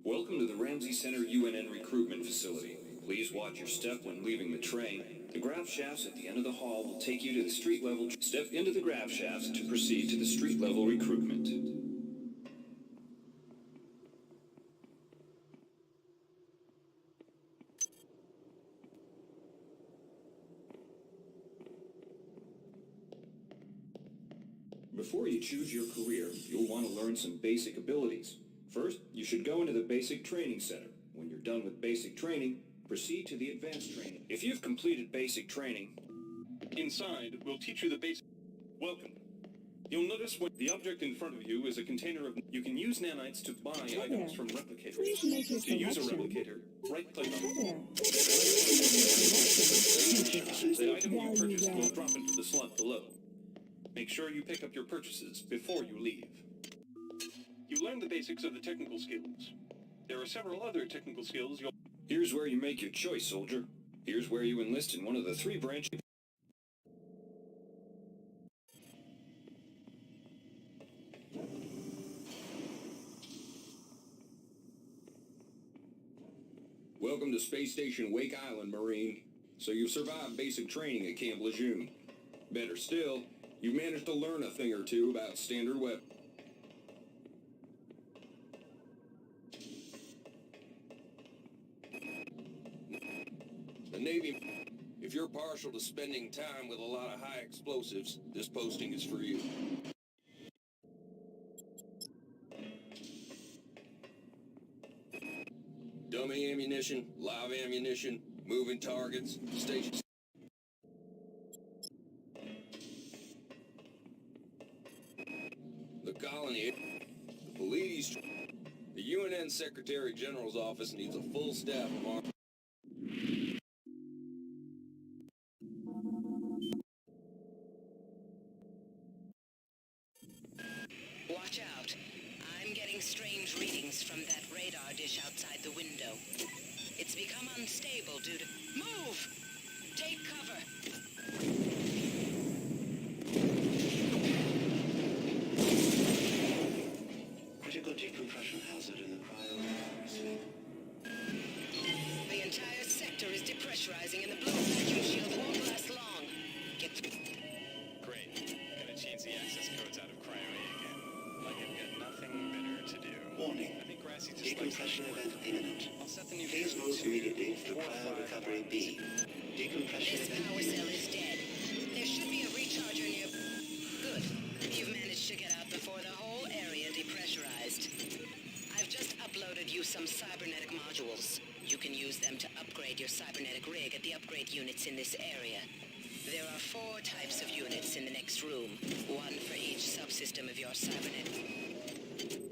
Welcome to the Ramsey Center UNN recruitment facility. Please watch your step when leaving the train. The grav shafts at the end of the hall will take you to the street level. Step into the grav shafts to proceed to the street level recruitment. Before you choose your career, you'll want to learn some basic abilities. First, you should go into the basic training center. When you're done with basic training, proceed to the advanced training. If you've completed basic training, inside, we'll teach you the basic. Welcome. You'll notice when the object in front of you is a container of... You can use nanites to buy items from replicators. To use a replicator, right-click on it. The item you purchased will drop into the slot below. Make sure you pick up your purchases before you leave. You learn the basics of the technical skills. There are several other technical skills you'll... Here's where you make your choice, soldier. Here's where you enlist in one of the 3 branches. Welcome to Space Station Wake Island, Marine. So you've survived basic training at Camp Lejeune. Better still, you've managed to learn a thing or two about standard weapons. The Navy, if you're partial to spending time with a lot of high explosives, this posting is for you. Dummy ammunition, live ammunition, moving targets, stations. The colony, the police, the UNN Secretary General's office needs a full staff of armed. Watch out. I'm getting strange readings from that radar dish outside the window. It's become unstable due to... Move! Take cover! Critical decompression hazard in the cryo. The entire sector is depressurizing and the blue vacuum shield won't last long. Get through. Great. Gonna change the access codes out of cryo A again. Like I've got nothing better to do. Warning. I think Grassy just Decompression event imminent. I'll set the new Please code move to immediately to 4, cryo 5, recovery B. Decompression This event power cell imminent. is dead. There should be a recharger near... Good. You've managed to get out before the whole area depressurized. I've just uploaded you some cybernetic modules. You can use them to upgrade your cybernetic rig at the upgrade units in this area. There are 4 types of units in the next room, 1 for each subsystem of your cybernetic.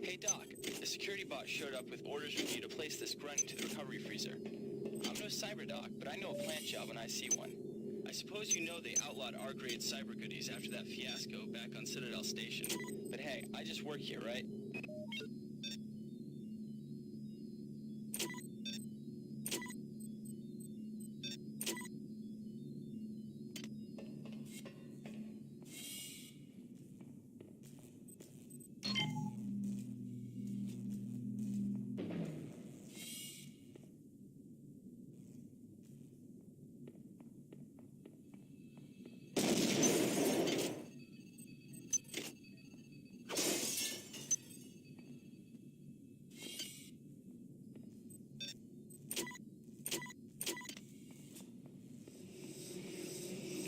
Hey Doc, a security bot showed up with orders from you to place this grunt into the recovery freezer. I'm no cyber doc, but I know a plant job when I see one. I suppose you know they outlawed R-grade cyber goodies after that fiasco back on Citadel Station. But hey, I just work here, right?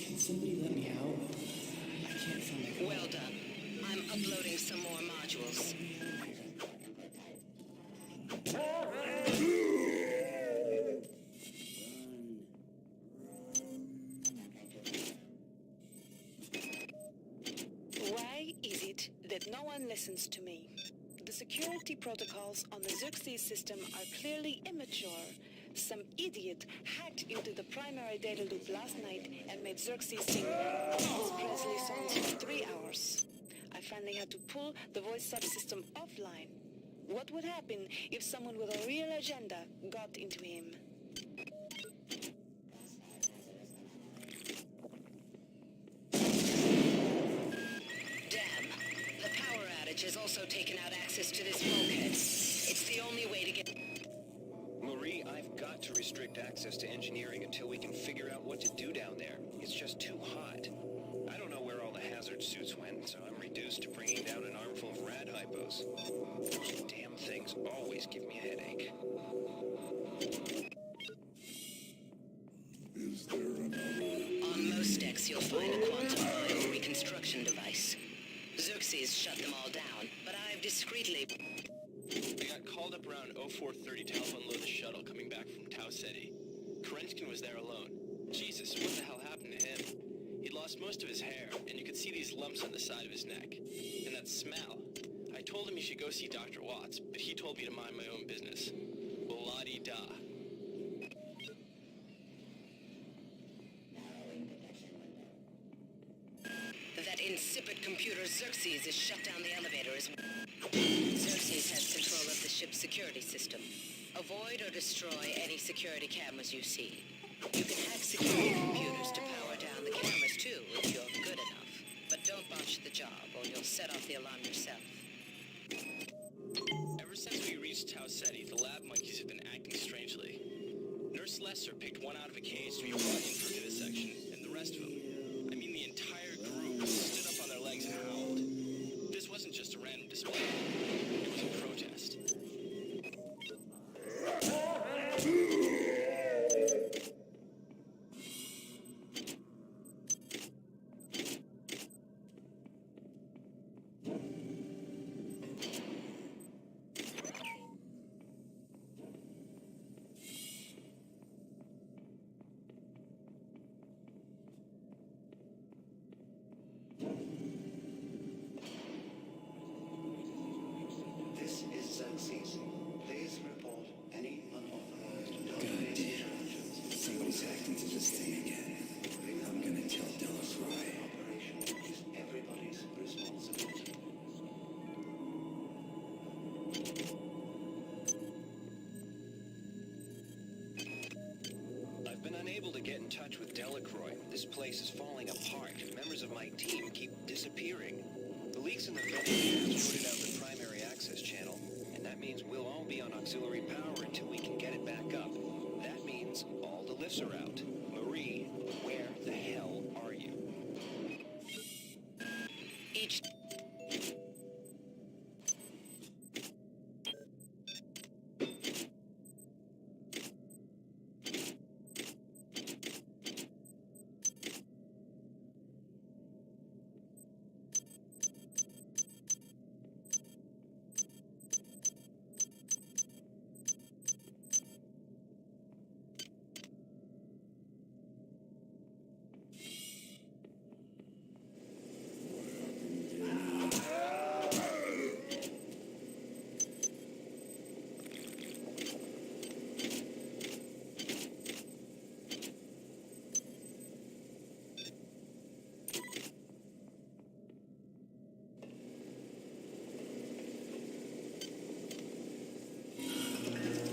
Can somebody let me out? I can't find my... Well done. I'm uploading some more modules. Why is it that no one listens to me? The security protocols on the Xerxes system are clearly immature. Some idiot hacked into the primary data loop last night and made Xerxes sing Elvis Presley songs for 3 hours. I finally had to pull the voice subsystem offline. What would happen if someone with a real agenda got into him? Damn. The power outage has also taken out access to this bulkhead. It's the only way to get... Marie, I've got to restrict access to engineering until we can figure out what to do down there. It's just too hot. I don't know where all the hazard suits went, so I'm reduced to bringing down an armful of rad hypos. Those damn things always give me a headache. Is there another? On most decks, you'll find a quantum bio reconstruction device. Xerxes shut them all down, but I've discreetly... I got called up around 0430 to help unload the shuttle coming back from Tau Ceti. Kerenskin was there alone. Jesus, what the hell happened to him? He'd lost most of his hair, and you could see these lumps on the side of his neck. And that smell. I told him he should go see Dr. Watts, but he told me to mind my own business. La-di-da. That insipid computer Xerxes has shut down the elevator as well. Xerxes has control of the ship's security system. Avoid or destroy any security cameras you see. You can hack security computers to power down the cameras too, if you're good enough. But don't botch the job, or you'll set off the alarm yourself. Ever since we reached Tau Ceti, the lab monkeys have been acting strangely. Nurse Lesser picked one out of a cage to be brought in for vivisection, and the rest of them, I mean the entire group, stood up on their legs and howled. This wasn't just a random display. It was a protest. This is Xerxes. Please report any unauthorized documents. Somebody's hacked into this thing again. I'm gonna tell Delacroix. Operation is everybody's responsibility. I've been unable to get in touch with Delacroix. This place is falling apart. Members of my team keep disappearing. The leaks in the venting have shorted out the primary access channel, and that means we'll all be on auxiliary power until we can get it back up. That means all the lifts are out. Marie, where the hell are you? Each...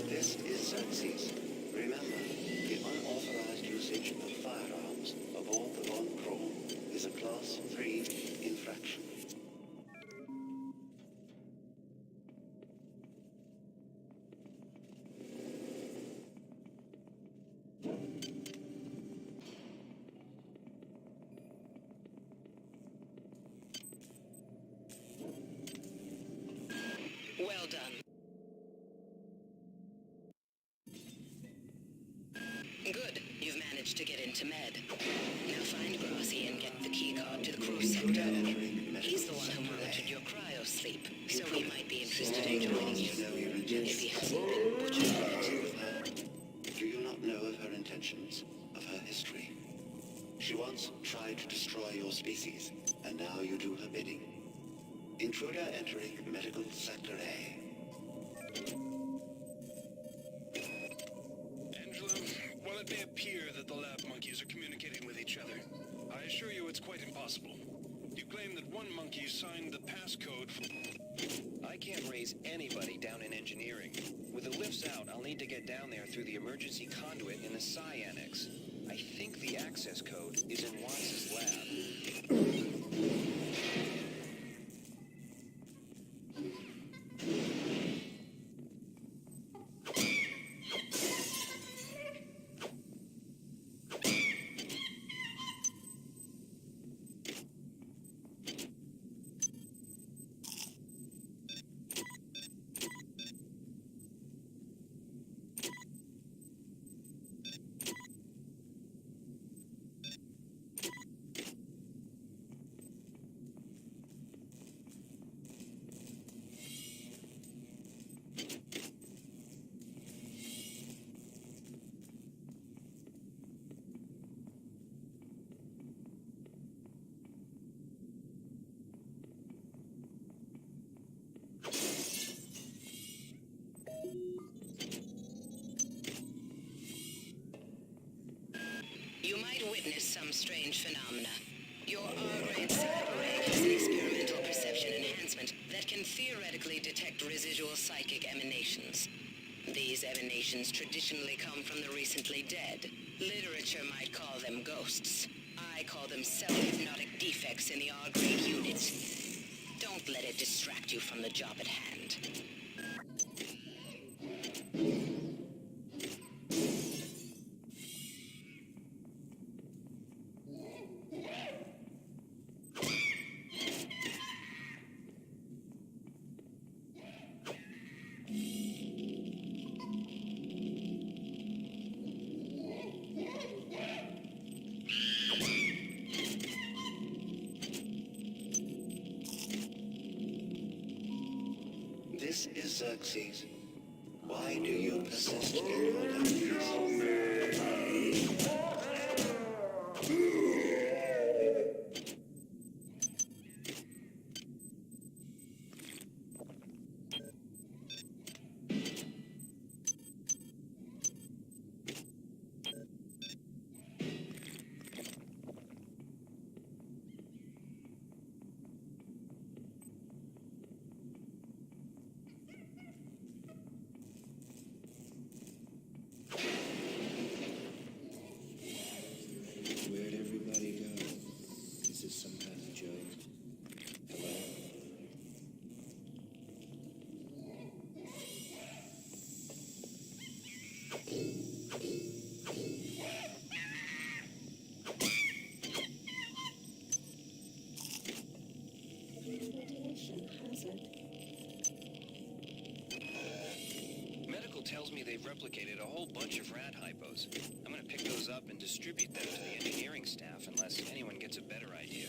This is Xerxes. Remember, the unauthorized usage of firearms aboard the Von Chrome is a Class 3 infraction. Well done. Good. You've managed to get into Med. Now find Grossi and get the keycard to the crew sector. He's the one who monitored your cryo sleep, so he might be interested in joining you. If he hasn't been butchered yet. Do you not know of her intentions, of her history? She once tried to destroy your species, and now you do her bidding. Intruder entering Medical Sector A. Angela, while it may appear that the lab monkeys are communicating with each other, I assure you it's quite impossible. You claim that one monkey signed the passcode for... I can't raise anybody down in engineering. With the lifts out, I'll need to get down there through the emergency conduit in the Psi Annex. I think the access code is in Watts' lab. strange phenomena. Your R-grade cyber-ray has an experimental perception enhancement that can theoretically detect residual psychic emanations. These emanations traditionally come from the recently dead. Literature might call them ghosts. I call them self-hypnotic defects in the R-grade unit. Don't let it distract you from the job at hand. This is Xerxes. Why do you persist in your lies? Where'd everybody go? Is this some kind of joke? Hello? Medical tells me they've replicated a whole bunch of rat hypos. I'm gonna pick those up and distribute them to the engineering staff unless anyone gets a better idea.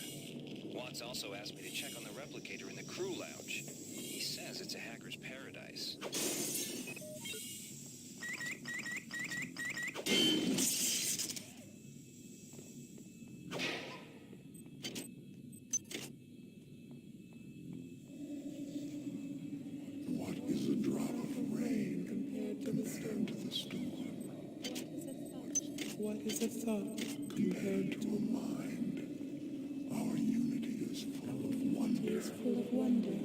Watts also asked me to check on the replicator in the crew lounge. He says it's a hacker's paradise. What is a drop of rain compared to the storm? What is a thought Compared to a mind, our unity is full of wonder. is full of wonder,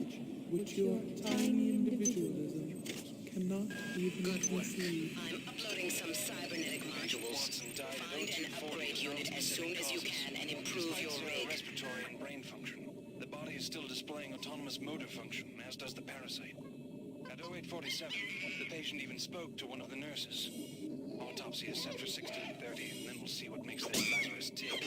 which your tiny individualism cannot even conceive? I'm uploading some cybernetic modules. Find and upgrade unit as soon as you can and improve your rig. Respiratory and brain function. The body is still displaying autonomous motor function, as does the parasite. At 0847, the patient even spoke to one of the nurses. Autopsy is set for 16:30, and then we'll see what makes this Lazarus tick.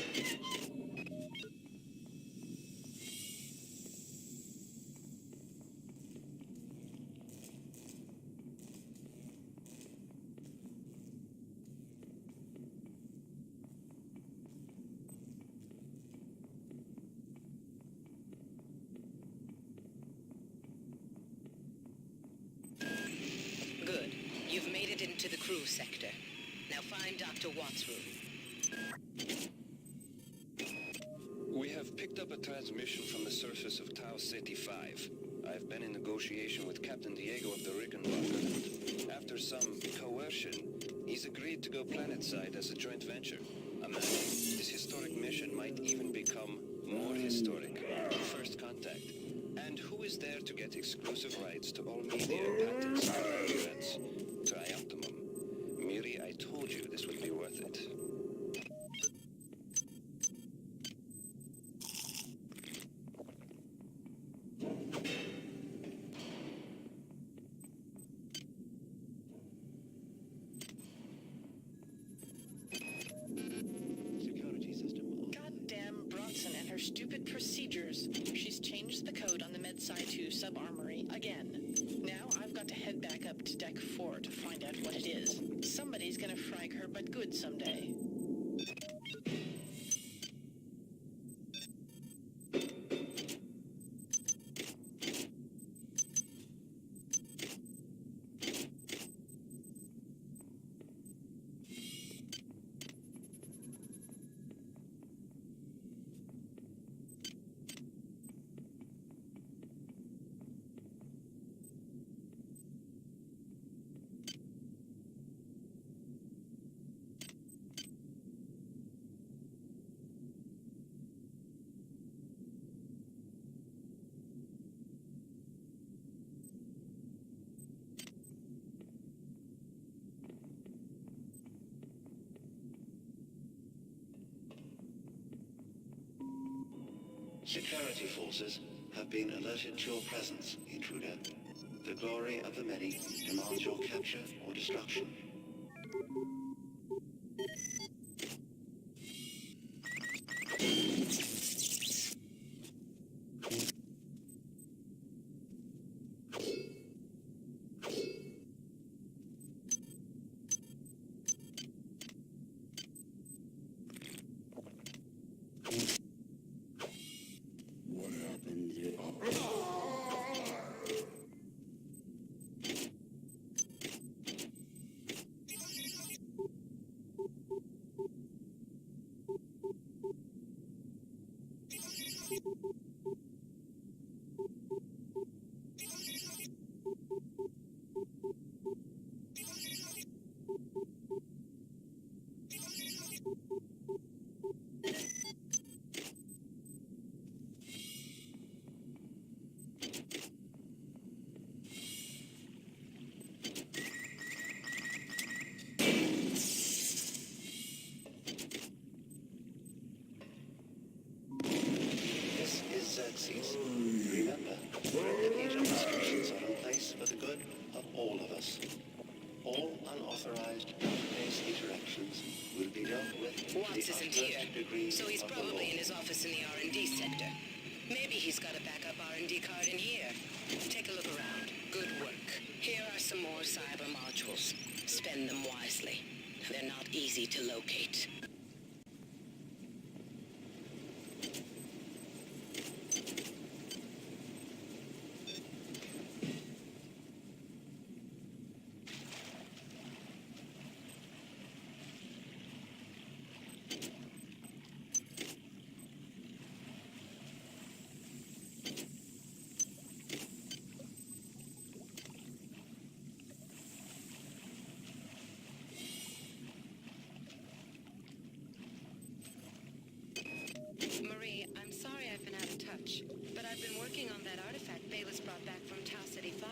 Good. You've made it into the crew sector. Now find Dr. Watts' room. We have picked up a transmission from the surface of Tau Ceti 5. I've been in negotiation with Captain Diego of the Rickenbacker, and after some coercion, he's agreed to go planetside as a joint venture. Imagine, this historic mission might even become more historic. First contact. And who is there to get exclusive rights to all media, patents, and events? Trioptimum. Miri, I told you this would be worth it. Security system. Goddamn Bronson and her stupid procedures. She's changed the code on the MedSci 2 sub-armory again. Now I've got to Security forces have been alerted to your presence, intruder. The glory of the many demands your capture or destruction. What happened? This is Xerxes. Remember, immediate restrictions are in place for the good of all of us. All unauthorized interface interactions will be dealt with to Watts the isn't utmost here, degree so he's of the probably law. in his office in the R&D sector. Maybe he's got a backup R&D card in here. Take a look around. Good work. Here are some more cyber modules. Spend them wisely. They're not easy to locate. Marie, I'm sorry I've been out of touch, but I've been working on that artifact Bayless brought back from Tau City 5.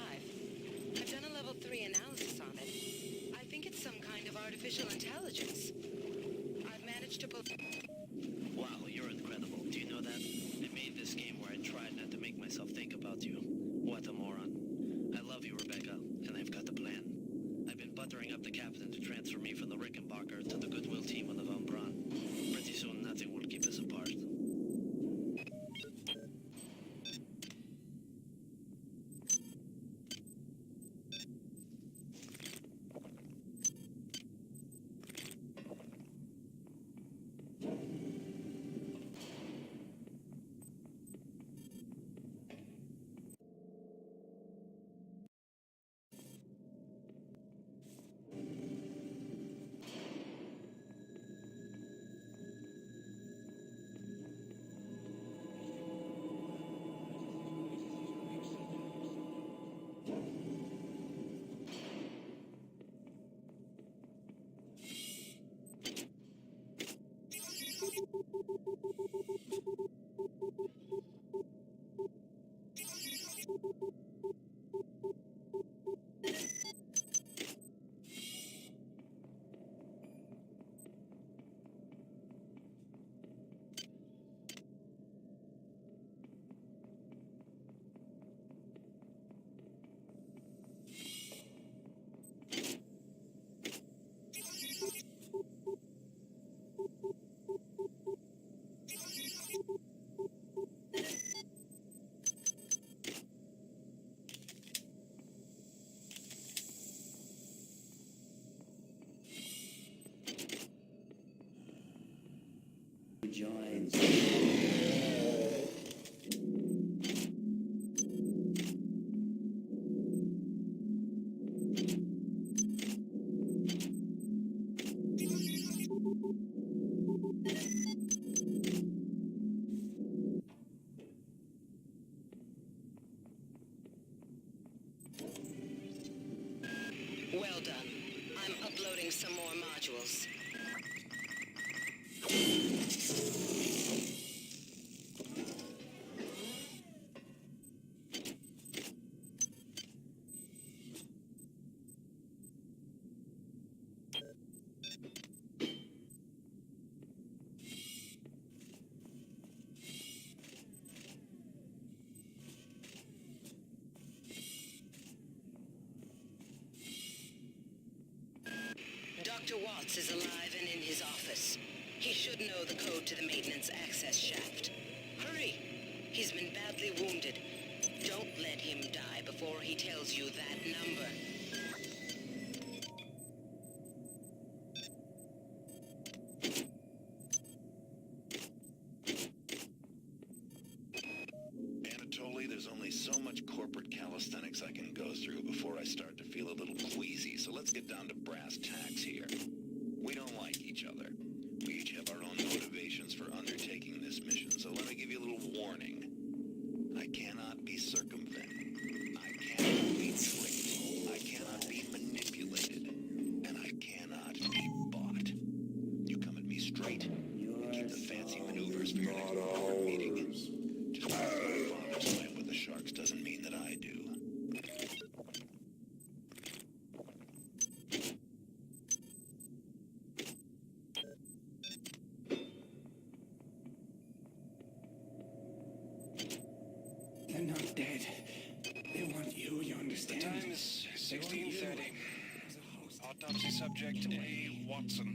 I've done a level 3 analysis on it. I think it's some kind of artificial intelligence. I've managed to pull... Wow, you're incredible. Do you know that? I made this game where I tried not to make myself think about you. What a moron. I love you, Rebecca, and I've got the plan. I've been buttering up the captain to transfer me from the Rickenbacker to the Goodwill team on the Von Braun. Pretty soon, nothing will keep us apart. Joins. Well done. I'm uploading some more modules. Dr. Watts is alive and in his office. He should know the code to the maintenance access shaft. Hurry! He's been badly wounded. Don't let him die before he tells you that number. Anatoly, there's only so much corporate calisthenics I can go through before I start to feel a little queasy, so let's get down to brass tacks here. We don't like each other. We each have our own motivations for undertaking this mission, so let me give you a little warning. I cannot be circumvented. I cannot be tricked. I cannot be manipulated. And I cannot be bought. You come at me straight and keep the fancy maneuvers for your next board meeting. Just because my father swam with the sharks doesn't mean that I do. They're not dead. They want you understand? The time is 16:30. Autopsy subject A. Watson.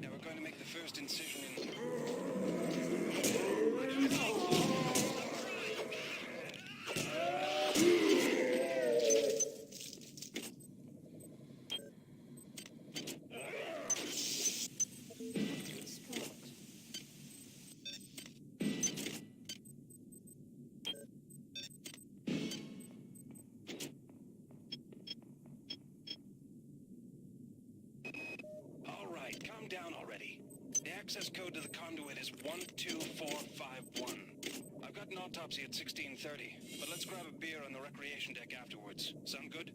Now we're going to make the first incision in... All right, calm down already. The access code to the conduit is 12451. I've got an autopsy at 16:30, but let's grab a beer on the recreation deck afterwards. Sound good?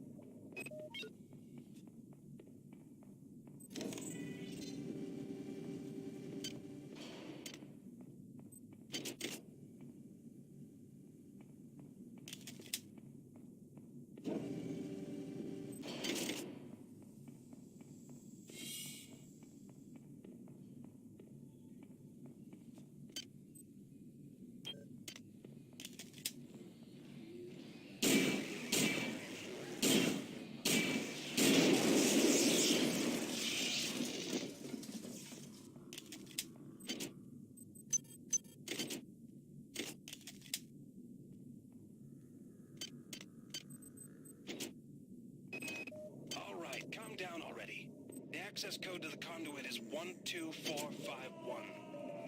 Calm down already. The access code to the conduit is 12451.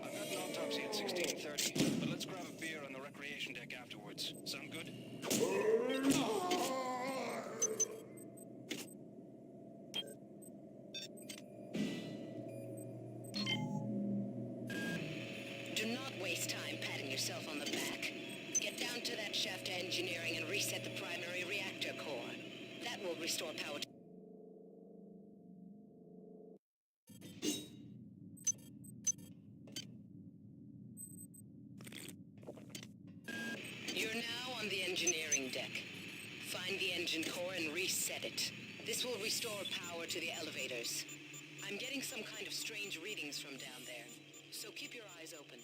I've got an autopsy at 16:30, but let's grab a beer on the recreation deck afterwards. Sound good? Do not waste time patting yourself on the back. Get down to that shaft engineering and reset the primary reactor core. That will restore power to... You're now on the engineering deck. Find the engine core and reset it. This will restore power to the elevators. I'm getting some kind of strange readings from down there, so keep your eyes open.